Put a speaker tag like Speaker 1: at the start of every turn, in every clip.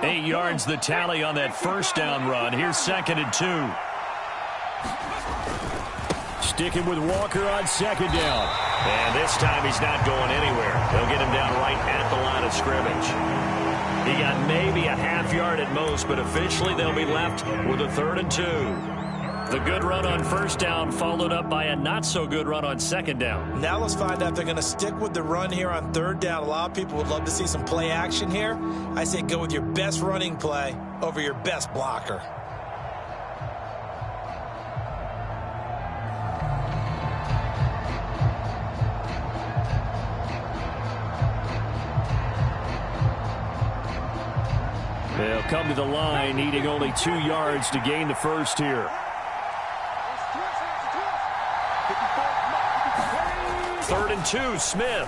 Speaker 1: 8 yards the tally on that first down run. Here's 2nd and 2. Sticking with Walker on 2nd down.
Speaker 2: And this time he's not going anywhere. They'll get him down right at the line of scrimmage. He got maybe a half yard at most, but officially they'll be left with a 3rd and 2.
Speaker 1: The good run on first down followed up by a not-so-good run on 2nd down.
Speaker 3: Now let's find out if they're going to stick with the run here on 3rd down. A lot of people would love to see some play action here. I say go with your best running play over your best blocker.
Speaker 1: They'll come to the line, needing only 2 yards to gain the first here.
Speaker 2: 3rd and 2, Smith.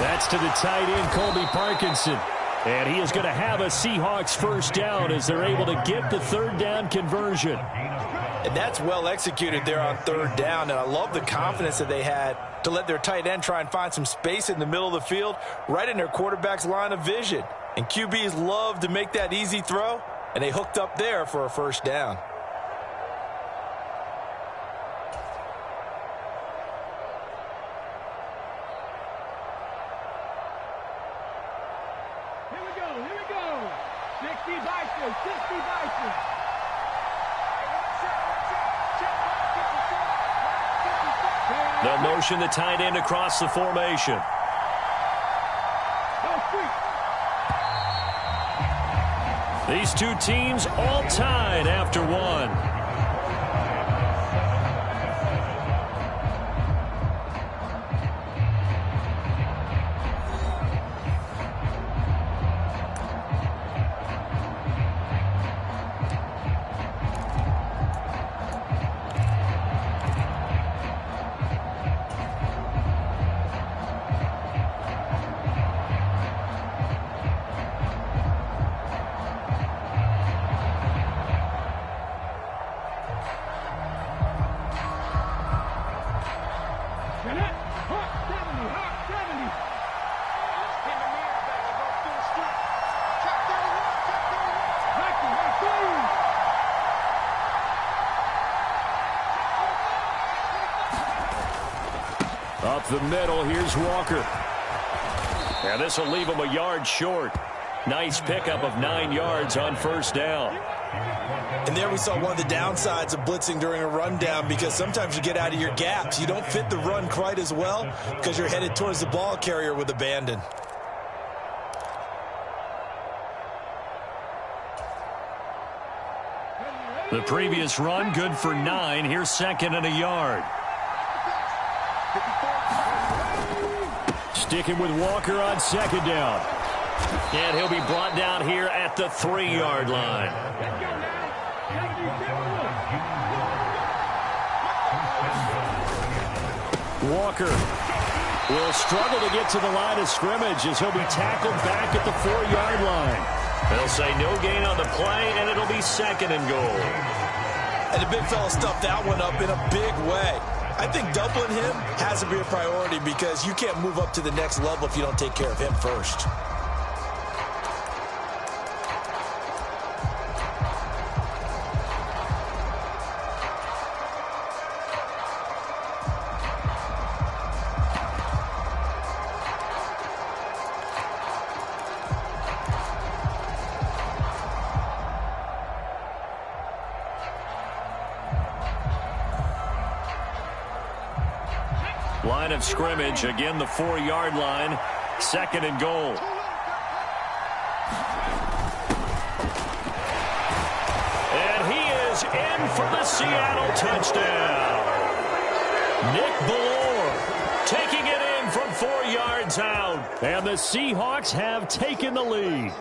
Speaker 1: That's to the tight end, Colby Parkinson. And he is going to have a Seahawks first down as they're able to get the 3rd down conversion.
Speaker 3: And that's well executed there on 3rd down. And I love the confidence that they had to let their tight end try and find some space in the middle of the field, right in their quarterback's line of vision. And QBs love to make that easy throw, and they hooked up there for a first down.
Speaker 4: Here we go. 60 Bison, 60 Bison.
Speaker 1: They'll motion the tight end across the formation. These two teams all tied after one. Up the middle, here's Walker. And this will leave him a yard short. Nice pickup of 9 yards on first down.
Speaker 3: And there we saw one of the downsides of blitzing during a rundown, because sometimes you get out of your gaps. You don't fit the run quite as well because you're headed towards the ball carrier with abandon.
Speaker 1: The previous run, good for 9. Here's 2nd and a yard. Sticking with Walker on 2nd down. And he'll be brought down here at the 3-yard line. Walker will struggle to get to the line of scrimmage as he'll be tackled back at the 4-yard line.
Speaker 2: They'll say no gain on the play, and it'll be 2nd and goal.
Speaker 3: And the big fella stuffed that one up in a big way. I think doubling him has to be a priority, because you can't move up to the next level if you don't take care of him first.
Speaker 1: Line of scrimmage, again the 4-yard line, 2nd and goal. And he is in for the Seattle touchdown. Nick Ballore taking it in from 4 yards out. And the Seahawks have taken the lead.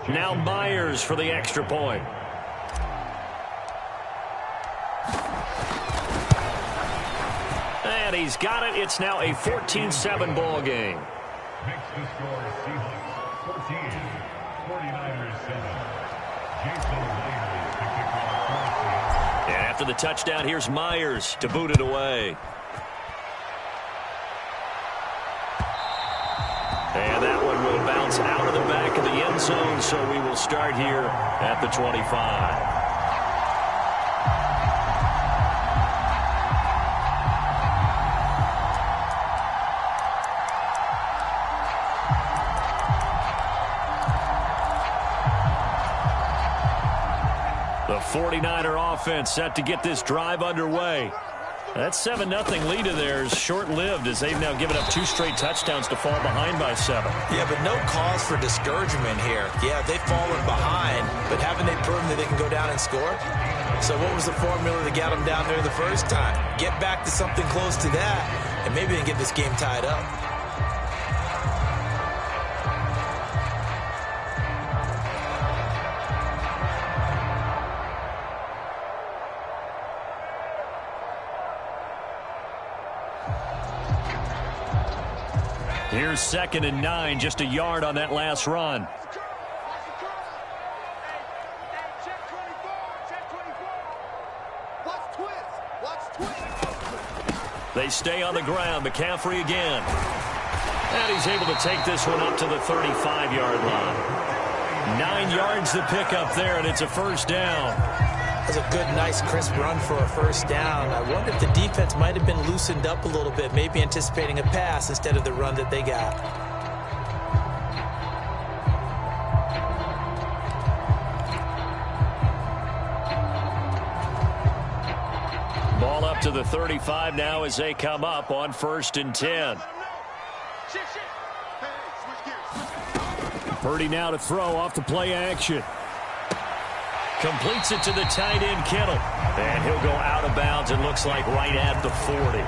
Speaker 1: Now Myers for the extra point. And he's got it. It's now a 14-7 ball game.
Speaker 5: Makes the score Seahawks 14, 49ers 7. Jason Myers to kick off.
Speaker 1: And after the touchdown, here's Myers to boot it away. And that one will bounce out of the back of the end
Speaker 2: end zone, so we will start here at the 25. The 49er offense set to get this drive underway. That 7-0 lead of theirs short-lived as they've now given up 2 straight touchdowns to fall behind by 7.
Speaker 3: Yeah, but no cause for discouragement here. Yeah, they've fallen behind, but haven't they proven that they can go down and score? So what was the formula that got them down there the first time? Get back to something close to that, and maybe they can get this game tied up.
Speaker 2: Here's 2nd and 9, just a yard on that last run. They stay on the ground. McCaffrey again. And he's able to take this one up to the 35-yard line. 9 yards to pick up there, and it's a first down.
Speaker 3: That's a good, nice, crisp run for a first down. I wonder if the defense might have been loosened up a little bit, maybe anticipating a pass instead of the run that they got.
Speaker 2: Ball up to the 35 now as they come up on 1st and 10. Purdy now to throw off the play action. Completes it to the tight end, Kittle. And he'll go out of bounds, it looks like right at the 40.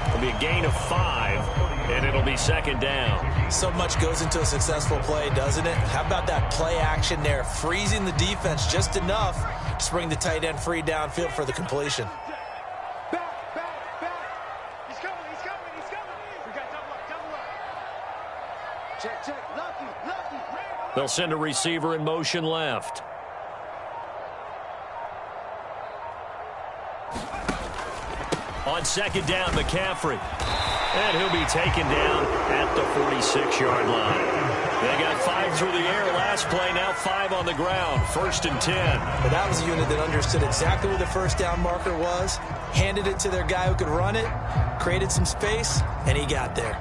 Speaker 2: It'll be a gain of 5, and it'll be 2nd down.
Speaker 3: So much goes into a successful play, doesn't it? How about that play action there, freezing the defense just enough to bring the tight end free downfield for the completion.
Speaker 2: They'll send a receiver in motion left. On 2nd down, McCaffrey. And he'll be taken down at the 46-yard line. They got 5 through the air last play, now 5 on the ground. 1st and 10.
Speaker 3: Well, that was a unit that understood exactly where the first down marker was, handed it to their guy who could run it, created some space, and he got there.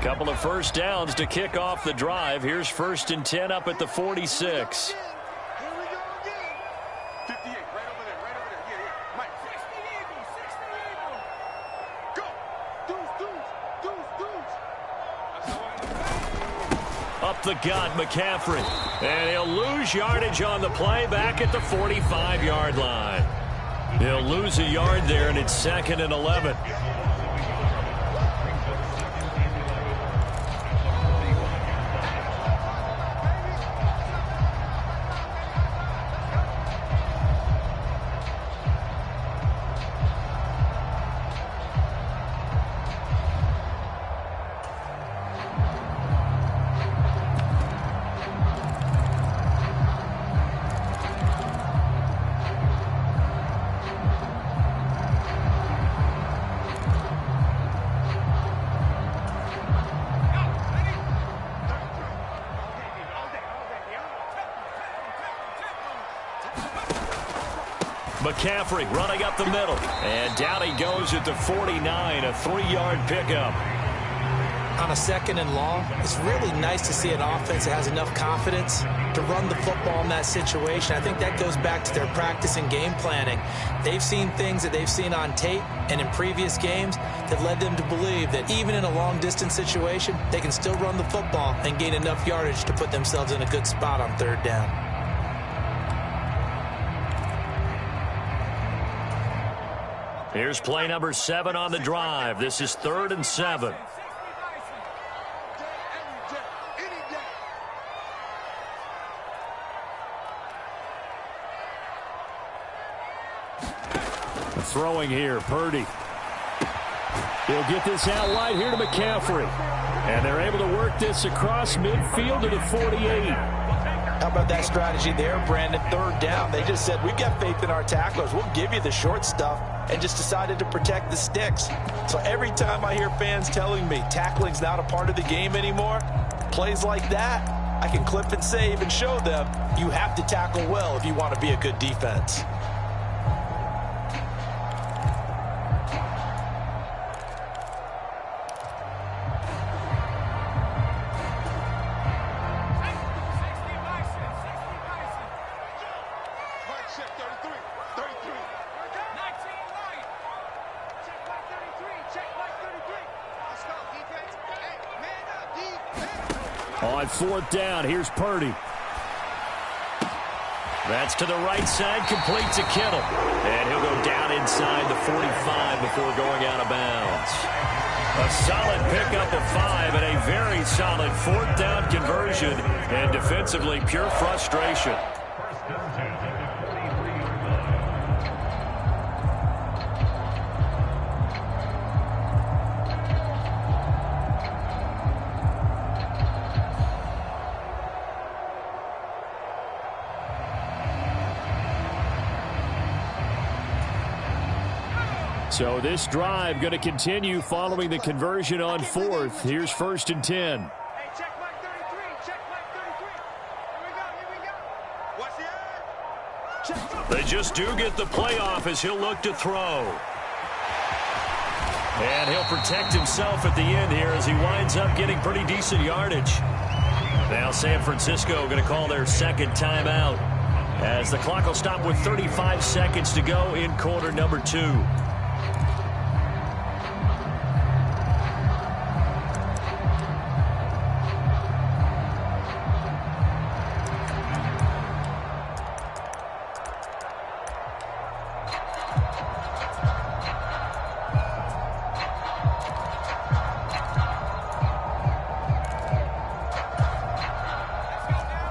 Speaker 2: Couple of first downs to kick off the drive. Here's 1st and 10 up at the 46. Up the gut, McCaffrey. And he'll lose yardage on the play back at the 45-yard line. He'll lose a yard there, and it's 2nd and 11. McCaffrey running up the middle. And down he goes at the 49, a 3-yard pickup.
Speaker 3: On a 2nd and long, it's really nice to see an offense that has enough confidence to run the football in that situation. I think that goes back to their practice and game planning. They've seen things that they've seen on tape and in previous games that led them to believe that even in a long-distance situation, they can still run the football and gain enough yardage to put themselves in a good spot on 3rd down.
Speaker 2: Here's play number 7 on the drive. This is 3rd and 7. Throwing here, Purdy. He'll get this out wide here to McCaffrey. And they're able to work this across midfield to the 48.
Speaker 3: How about that strategy there, Brandon? 3rd down. They just said, we've got faith in our tacklers. We'll give you the short stuff. and just decided to protect the sticks. So every time I hear fans telling me tackling's not a part of the game anymore, plays like that, I can clip and save and show them you have to tackle well if you want to be a good defense.
Speaker 1: On fourth down, here's Purdy. That's to the right side, complete to Kittle. And he'll go down inside the 45 before going out of bounds. A solid pickup of 5 and a very solid fourth down conversion. And defensively, pure frustration.
Speaker 5: First and 10 at the 43-yard line.
Speaker 1: So this drive going to continue following the conversion on fourth. Here's first and 10.
Speaker 4: Hey, check mark 33. Check mark 33. Here we go. Watch the eye.
Speaker 1: They just do get the playoff as he'll look to throw. And he'll protect himself at the end here as he winds up getting pretty decent yardage. Now San Francisco going to call their second timeout as the clock will stop with 35 seconds to go in quarter number 2.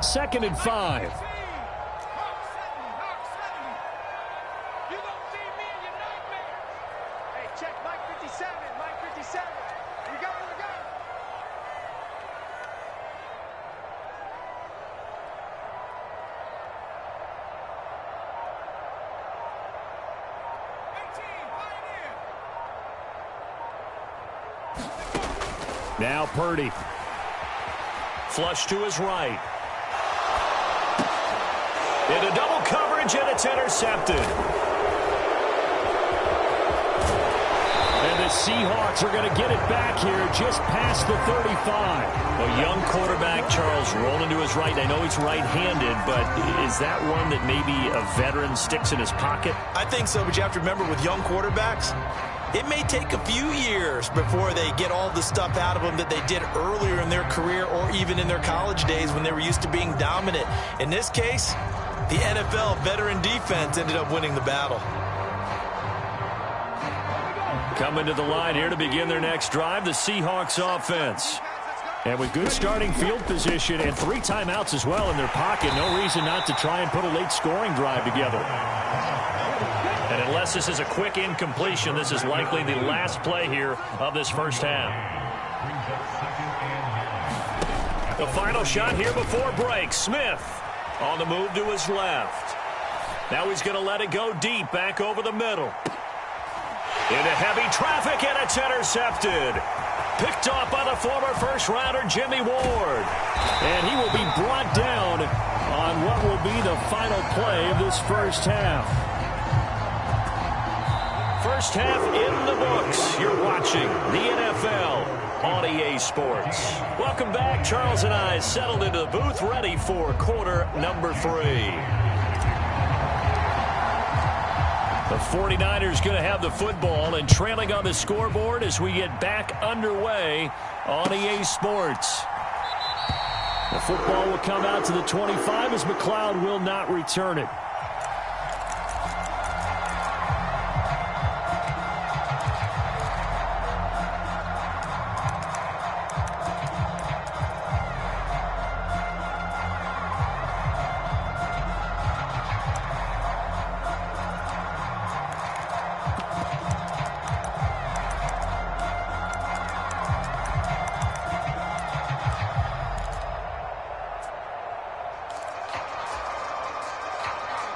Speaker 1: Second and 5.
Speaker 4: You gonna see me in your nightmares. Hey, check Mike 57. Mike 57. Here we go. Here we go.
Speaker 1: Now Purdy. Flush to his right. Into double coverage, and it's intercepted. And the Seahawks are going to get it back here just past the 35. A young quarterback, Charles, rolling to his right. I know he's right-handed, but is that one that maybe a veteran sticks in his pocket?
Speaker 3: I think so, but you have to remember with young quarterbacks, it may take a few years before they get all the stuff out of them that they did earlier in their career or even in their college days when they were used to being dominant. In this case, the NFL veteran defense ended up winning the battle.
Speaker 1: Coming to the line here to begin their next drive, the Seahawks offense. And with good starting field position and 3 timeouts as well in their pocket, no reason not to try and put a late scoring drive together. And unless this is a quick incompletion, this is likely the last play here of this first half. The final shot here before break. Smith on the move to his left. Now he's going to let it go deep back over the middle. Into heavy traffic, and it's intercepted. Picked off by the former first-rounder Jimmy Ward. And he will be brought down on what will be the final play of this first half. First half in the books. You're watching the NFL on EA Sports. Welcome back. Charles and I settled into the booth, ready for quarter number 3. The 49ers going to have the football and trailing on the scoreboard as we get back underway on EA Sports. The football will come out to the 25 as McLeod will not return it.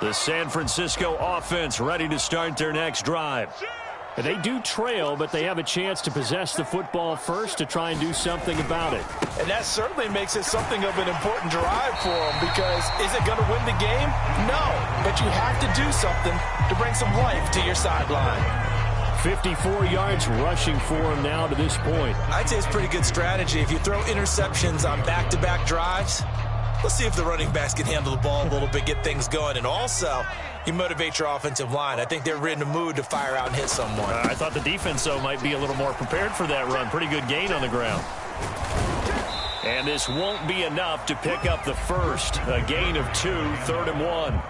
Speaker 1: The San Francisco offense ready to start their next drive. They do trail, but they have a chance to possess the football first to try and do something about it.
Speaker 3: And that certainly makes it something of an important drive for them, because is it going to win the game? No, but you have to do something to bring some life to your sideline.
Speaker 1: 54 yards rushing for him now to this point.
Speaker 3: I'd say it's pretty good strategy. If you throw interceptions on back-to-back drives, let's see if the running backs can handle the ball a little bit, get things going. And also, you motivate your offensive line. I think they're in the mood to fire out and hit someone.
Speaker 1: I thought the defense, though, might be a little more prepared for that run. Pretty good gain on the ground. And this won't be enough to pick up the first. A gain of 2, 3rd and 1.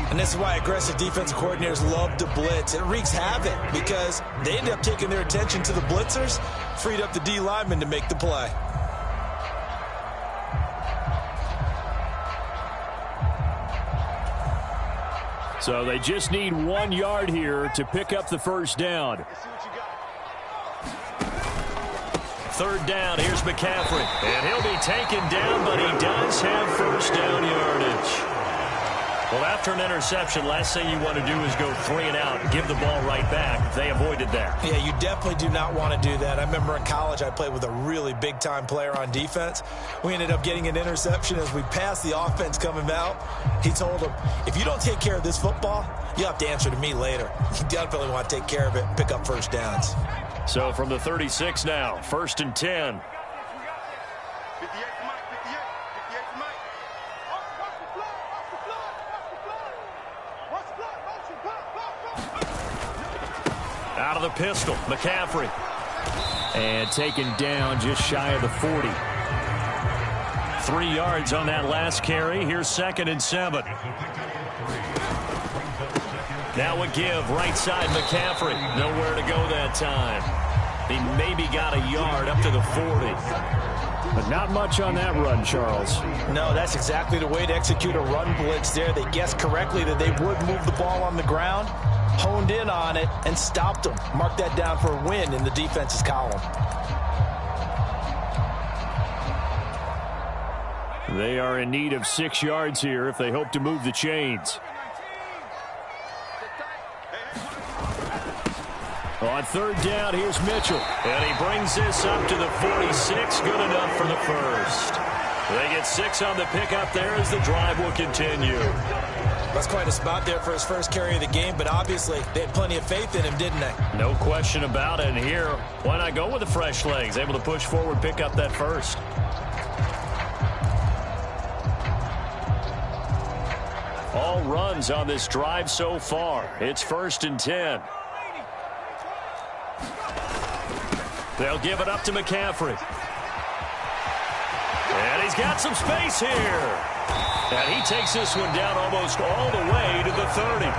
Speaker 3: And this is why aggressive defensive coordinators love to blitz. It wreaks havoc because they end up taking their attention to the blitzers, freed up the D lineman to make the play.
Speaker 1: So they just need 1 yard here to pick up the first down. 3rd down, here's McCaffrey. And he'll be taken down, but he does have first down yardage. Well, after an interception, last thing you want to do is go 3 and out and give the ball right back. They avoided that.
Speaker 3: Yeah, you definitely do not want to do that. I remember in college I played with a really big-time player on defense. We ended up getting an interception as we passed the offense coming out. He told him, if you don't take care of this football, you'll have to answer to me later. You definitely want to take care of it and pick up first downs.
Speaker 1: So from the 36 now, 1st and 10. Out of the pistol, McCaffrey. And taken down just shy of the 40. 3 yards on that last carry. Here's 2nd and 7. Now a give, right side, McCaffrey. Nowhere to go that time. He maybe got a yard up to the 40. But not much on that run, Charles.
Speaker 3: No, that's exactly the way to execute a run blitz there. They guessed correctly that they would move the ball on the ground, honed in on it, and stopped them. Mark that down for a win in the defense's column.
Speaker 1: They are in need of 6 yards here if they hope to move the chains. On 3rd down, here's Mitchell. And he brings this up to the 46. Good enough for the first. They get 6 on the pickup there as the drive will continue.
Speaker 3: That's quite a spot there for his first carry of the game, but obviously they had plenty of faith in him, didn't they?
Speaker 1: No question about it. And here, why not go with the fresh legs? Able to push forward, pick up that first. All runs on this drive so far. It's 1st and 10. They'll give it up to McCaffrey. And he's got some space here. And he takes this one down almost all the way to the 30.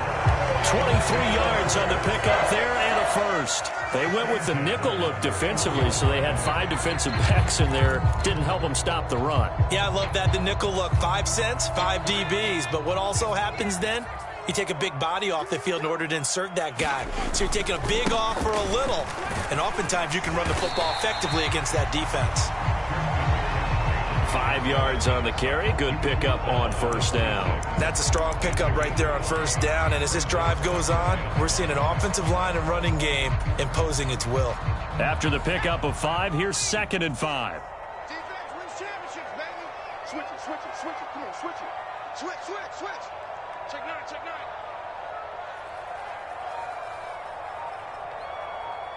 Speaker 1: 23 yards on the pickup there and a first. They went with the nickel look defensively, so they had 5 defensive backs in there. Didn't help them stop the run.
Speaker 3: Yeah, I love that, the nickel look. 5 cents, 5 DBs. But what also happens then? You take a big body off the field in order to insert that guy. So you're taking a big off for a little. And oftentimes you can run the football effectively against that defense.
Speaker 1: 5 yards on the carry. Good pickup on first down.
Speaker 3: That's a strong pickup right there on first down. And as this drive goes on, we're seeing an offensive line and running game imposing its will.
Speaker 1: After the pickup of 5, here's 2nd and 5.
Speaker 4: Defense wins championships, baby. Switch it, switch it, switch it. Come on, switch it. Switch, switch, switch. Check 9, check 9.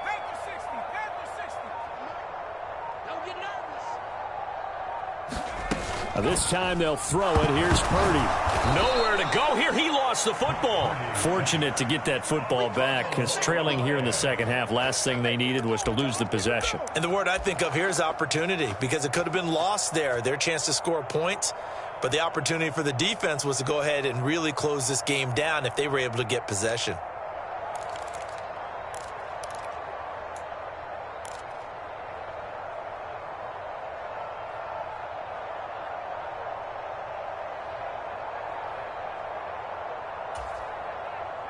Speaker 4: Panther 60, Panther 60. Don't get nervous.
Speaker 1: This time they'll throw it. Here's Purdy. Nowhere to go here. He lost the football. Fortunate to get that football back, because trailing here in the second half, last thing they needed was to lose the possession.
Speaker 3: And the word I think of here is opportunity, because it could have been lost there. Their chance to score points. But the opportunity for the defense was to go ahead and really close this game down if they were able to get possession.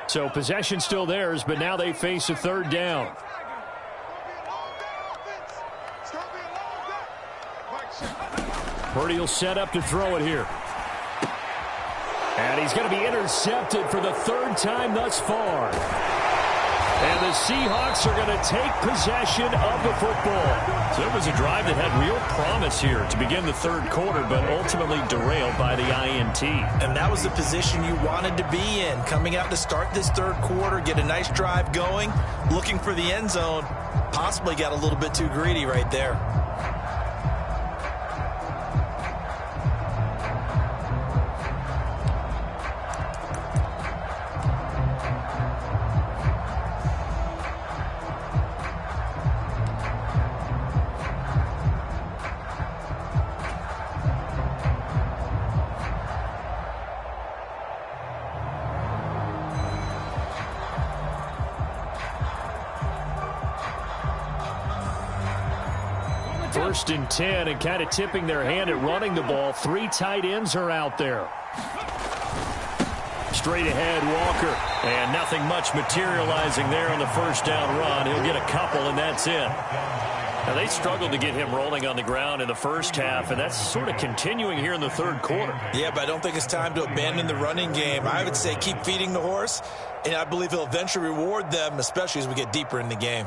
Speaker 1: So possession still theirs, but now they face a 3rd down. Purdy will set up to throw it here. And he's going to be intercepted for the third time thus far. And the Seahawks are going to take possession of the football. So it was a drive that had real promise here to begin the third quarter, but ultimately derailed by the INT.
Speaker 3: And that was the position you wanted to be in. Coming out to start this third quarter, get a nice drive going, looking for the end zone. Possibly got a little bit too greedy right there.
Speaker 1: First and 10, and kind of tipping their hand at running the ball. 3 tight ends are out there. Straight ahead, Walker. And nothing much materializing there on the first down run. He'll get a couple, and that's it. Now, they struggled to get him rolling on the ground in the first half, and that's sort of continuing here in the third quarter.
Speaker 3: Yeah, but I don't think it's time to abandon the running game. I would say keep feeding the horse, and I believe he'll eventually reward them, especially as we get deeper in the game.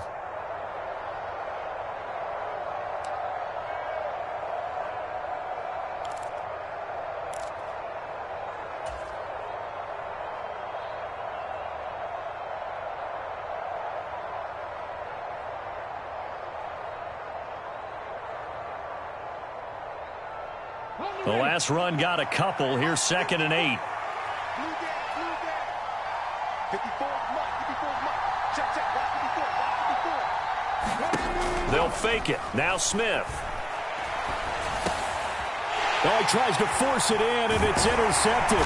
Speaker 1: The last run got a couple. Here's 2nd and 8. They'll fake it. Now Smith. Oh, he tries to force it in, and it's intercepted.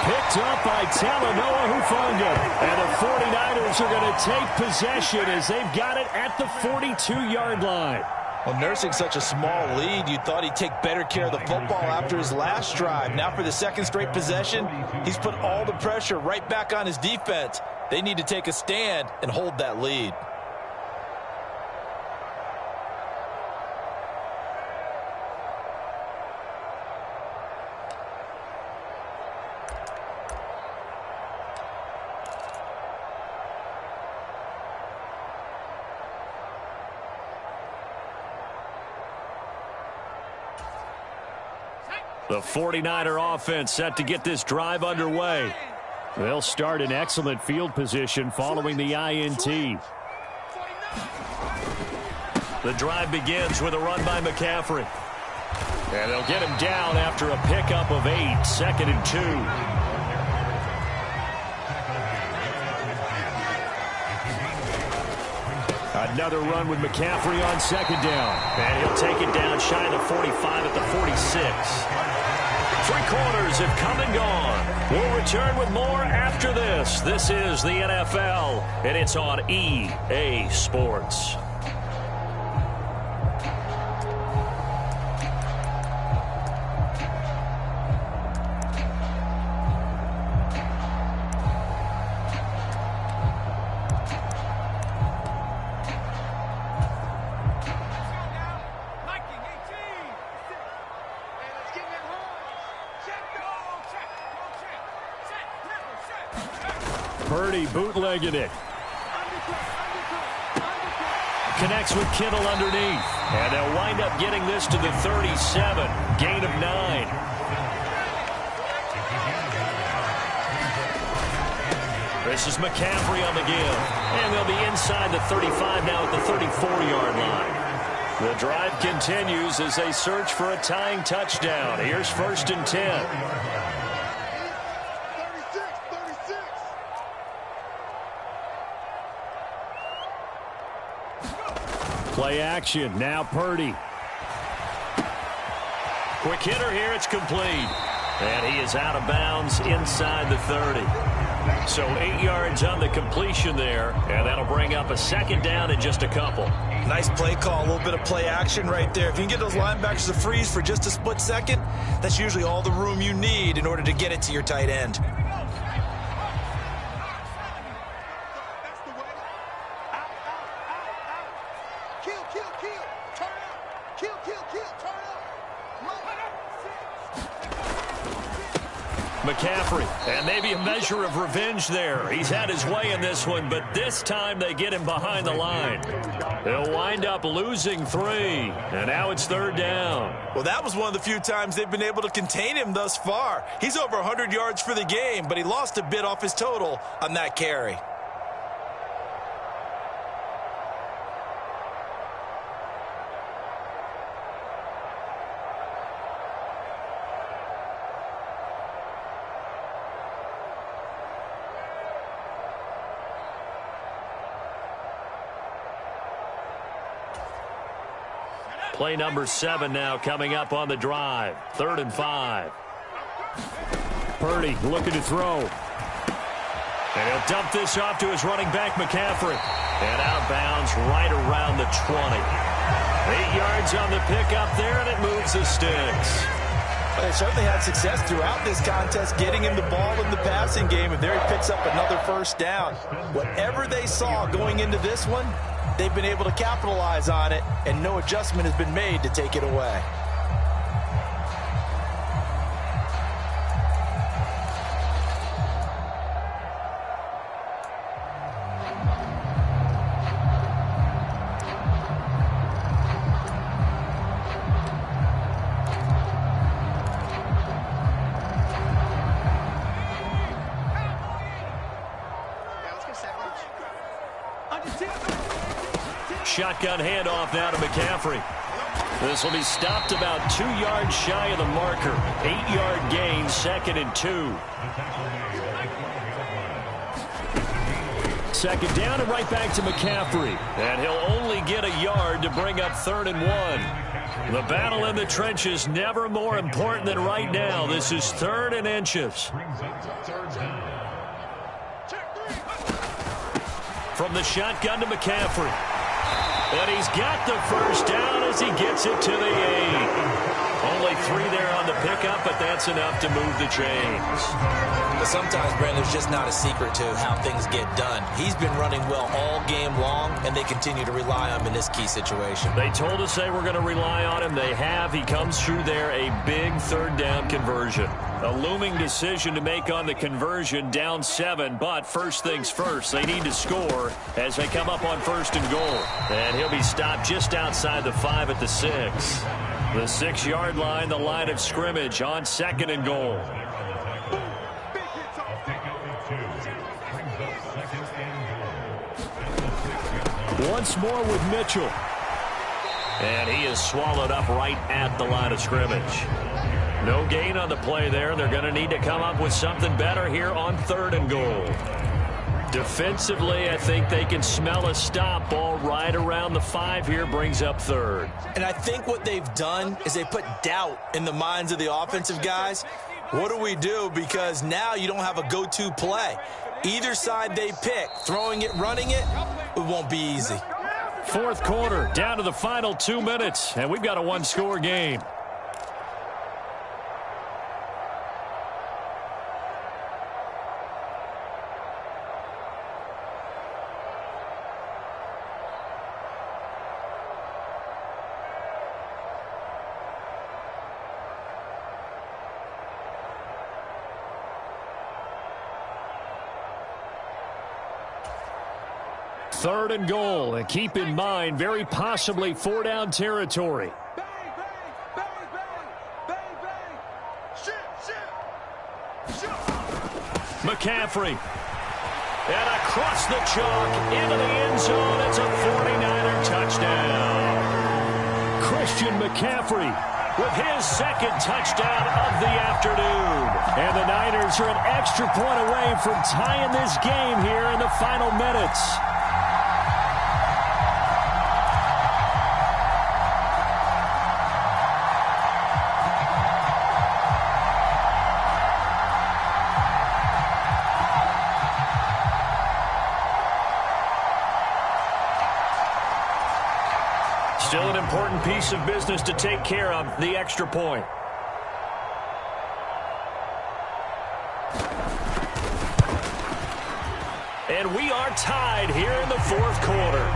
Speaker 1: Picked up by Talanoa Hufanga. And the 49ers are going to take possession as they've got it at the 42-yard line.
Speaker 3: Well, nursing such a small lead, you thought he'd take better care of the football after his last drive. Now for the second straight possession, he's put all the pressure right back on his defense. They need to take a stand and hold that lead.
Speaker 1: The 49er offense set to get this drive underway. They'll start in excellent field position following the INT. The drive begins with a run by McCaffrey. And they'll get him down after a pickup of 8, 2nd and 2. Another run with McCaffrey on 2nd down. And he'll take it down shy of the 45 at the 46. 3 quarters have come and gone. We'll return with more after this. This is the NFL, and it's on EA Sports. Purdy bootlegging it. Connects with Kittle underneath. And they'll wind up getting this to the 37. Gain of 9. This is McCaffrey on the give. And they'll be inside the 35 now at the 34-yard line. The drive continues as they search for a tying touchdown. Here's 1st and 10. Play action. Now Purdy. Quick hitter here. It's complete. And he is out of bounds inside the 30. So 8 yards on the completion there. And that'll bring up a 2nd down in just a couple.
Speaker 3: Nice play call. A little bit of play action right there. If you can get those linebackers to freeze for just a split second, that's usually all the room you need in order to get it to your tight end.
Speaker 2: McCaffrey, and maybe a measure of revenge there. He's had his way in this one, but this time they get him behind the line. They'll wind up losing 3, and now it's 3rd down.
Speaker 3: Well, that was one of the few times they've been able to contain him thus far. He's over 100 yards for the game, but he lost a bit off his total on that carry.
Speaker 2: Play number 7 now coming up on the drive. 3rd and 5.
Speaker 1: Purdy looking to throw.
Speaker 2: And he'll dump this off to his running back, McCaffrey. And out of bounds right around the 20. 8 yards on the pickup there, and it moves the sticks.
Speaker 3: Well, they certainly had success throughout this contest getting him the ball in the passing game, and there he picks up another 1st down. Whatever they saw going into this one, they've been able to capitalize on it, and no adjustment has been made to take it away.
Speaker 2: Shotgun handoff now to McCaffrey. This will be stopped about 2 yards shy of the marker. 8-yard gain, 2nd and 2. 2nd down and right back to McCaffrey. And he'll only get a yard to bring up 3rd and 1. The battle in the trenches never more important than right now. This is 3rd and inches. From the shotgun to McCaffrey. And he's got the 1st down as he gets it to the 8. Only 3 there on the pickup, but that's enough to move the chains.
Speaker 6: But sometimes, Brandon, there's just not a secret to how things get done. He's been running well all game long, and they continue to rely on him in this key situation.
Speaker 2: They told us they were going to rely on him. They have. He comes through there, a big 3rd down conversion. A looming decision to make on the conversion, down 7, but first things first, they need to score as they come up on 1st and goal. And he'll be stopped just outside the 5 at the 6. The 6-yard line, the line of scrimmage on 2nd and goal. Once more with Mitchell. And he is swallowed up right at the line of scrimmage. No gain on the play there. They're going to need to come up with something better here on 3rd and goal. Defensively, I think they can smell a stop. Ball right around the 5 here, brings up 3rd.
Speaker 3: And I think what they've done is they put doubt in the minds of the offensive guys. What do we do? Because now you don't have a go-to play. Either side they pick, throwing it, running it, it won't be easy.
Speaker 2: 4th quarter, down to the final 2 minutes, and we've got a 1-score game. Third and goal, and keep in mind, very possibly 4-down territory.
Speaker 4: Bang, bang, bang, bang, bang, bang. Shoot.
Speaker 2: McCaffrey. And across the chalk, into the end zone. It's a 49er touchdown. Christian McCaffrey with his 2nd touchdown of the afternoon. And the Niners are an extra point away from tying this game here in the final minutes. Still an important piece of business to take care of, the extra point. And we are tied here in the 4th quarter.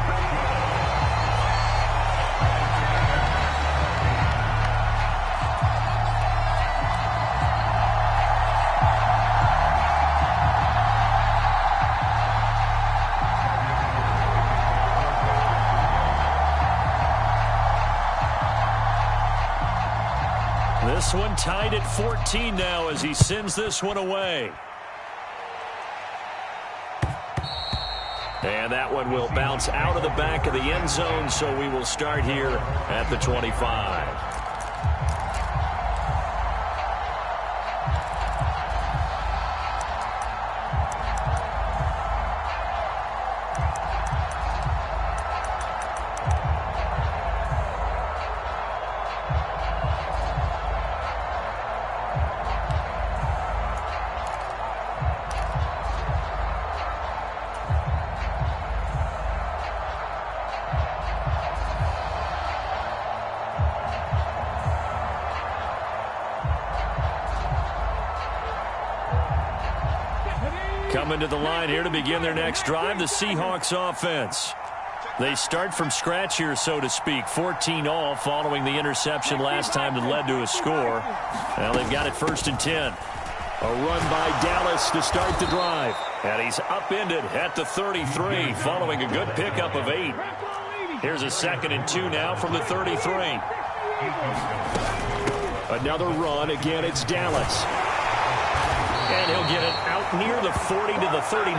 Speaker 1: one tied at 14 now as he sends this one away. And that one will bounce out of the back of the end zone, so we will start here at the 25. Coming to the line here to begin their next drive, the Seahawks offense. They start from scratch here, so to speak. 14 all following the interception last time that led to a score. Now they've got it 1st and 10. A run by Dallas to start the drive. And he's upended at the 33 following a good pickup of 8. Here's a 2nd and 2 now from the 33. Another run. Again, it's Dallas. And he'll get it out near the 40 to the 39.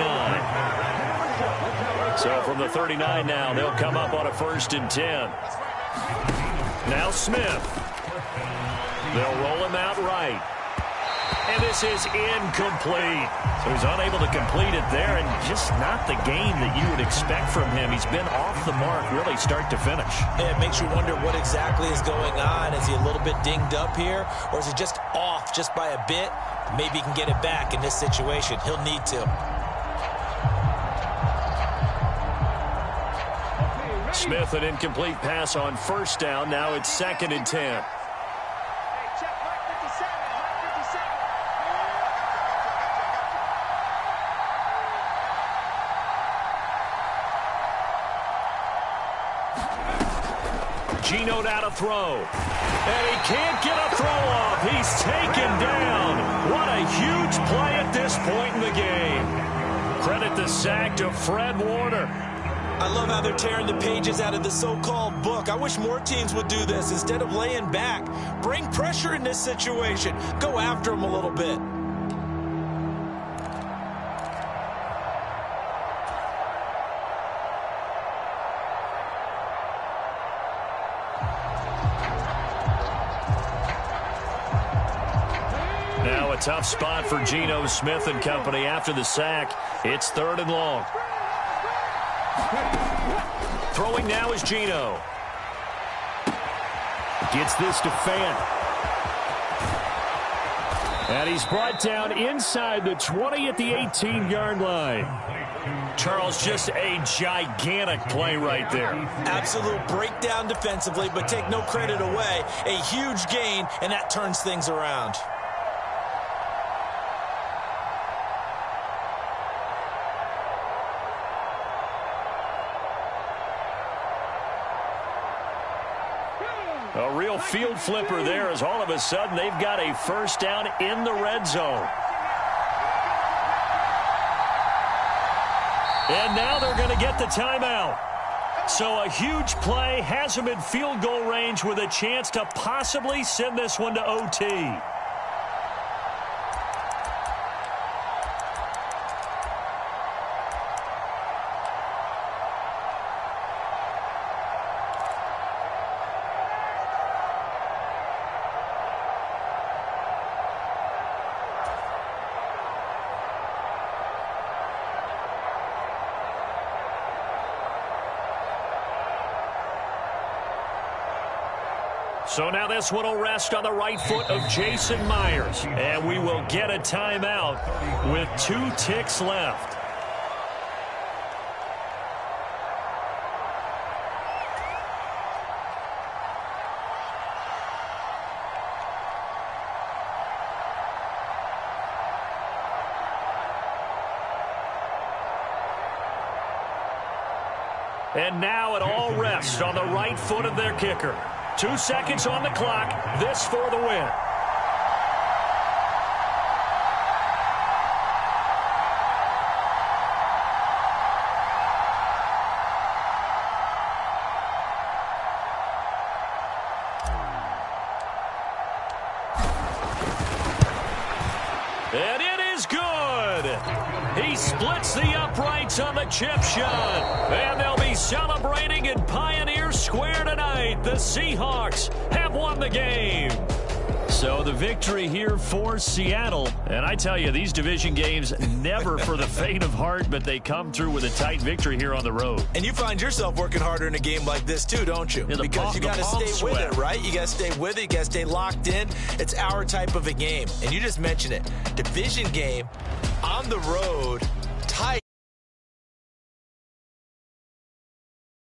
Speaker 1: So from the 39 now, they'll come up on a 1st and 10. Now Smith. They'll roll him out right. And this is incomplete. So he's unable to complete it there, and just not the game that you would expect from him. He's been off the mark really start to finish.
Speaker 6: It makes you wonder what exactly is going on. Is he a little bit dinged up here, or is he just off just by a bit? Maybe he can get it back in this situation. He'll need to.
Speaker 1: Smith, an incomplete pass on 1st down. Now it's 2nd and 10. Geno out of throw. And he can't get a throw off. He's taken down. What a huge play at this point in the game. Credit the sack to Fred Warner.
Speaker 6: I love how they're tearing the pages out of the so-called book. I wish more teams would do this instead of laying back. Bring pressure in this situation. Go after him a little bit.
Speaker 1: Now a tough spot for Geno Smith and company after the sack. It's 3rd and long. Throwing now is Geno. Gets this to Fant. And he's brought down inside the 20 at the 18-yard line. Charles, just a gigantic play right there.
Speaker 6: Absolute breakdown defensively, but take no credit away. A huge gain, and that turns things around.
Speaker 1: A real field flipper there as all of a sudden they've got a 1st down in the red zone. And now they're going to get the timeout. So a huge play has them in field goal range with a chance to possibly send this one to OT. So now this one will rest on the right foot of Jason Myers. And we will get a timeout with 2 ticks left. And now it all rests on the right foot of their kicker. 2 seconds on the clock. This for the win. is good. He splits the uprights on the chip shot. And they'll be celebrating in Pioneer Square tonight. The Seahawks have won the game. So the victory here for Seattle. And I tell you, these division games never for the faint of heart, but they come through with a tight victory here on the road.
Speaker 6: And you find yourself working harder in a game like this too, don't you?
Speaker 1: Yeah,
Speaker 6: because you got to stay with it, right? You got to stay with it. You got to stay locked in. It's our type of a game. And you just mentioned it. Division game on the road.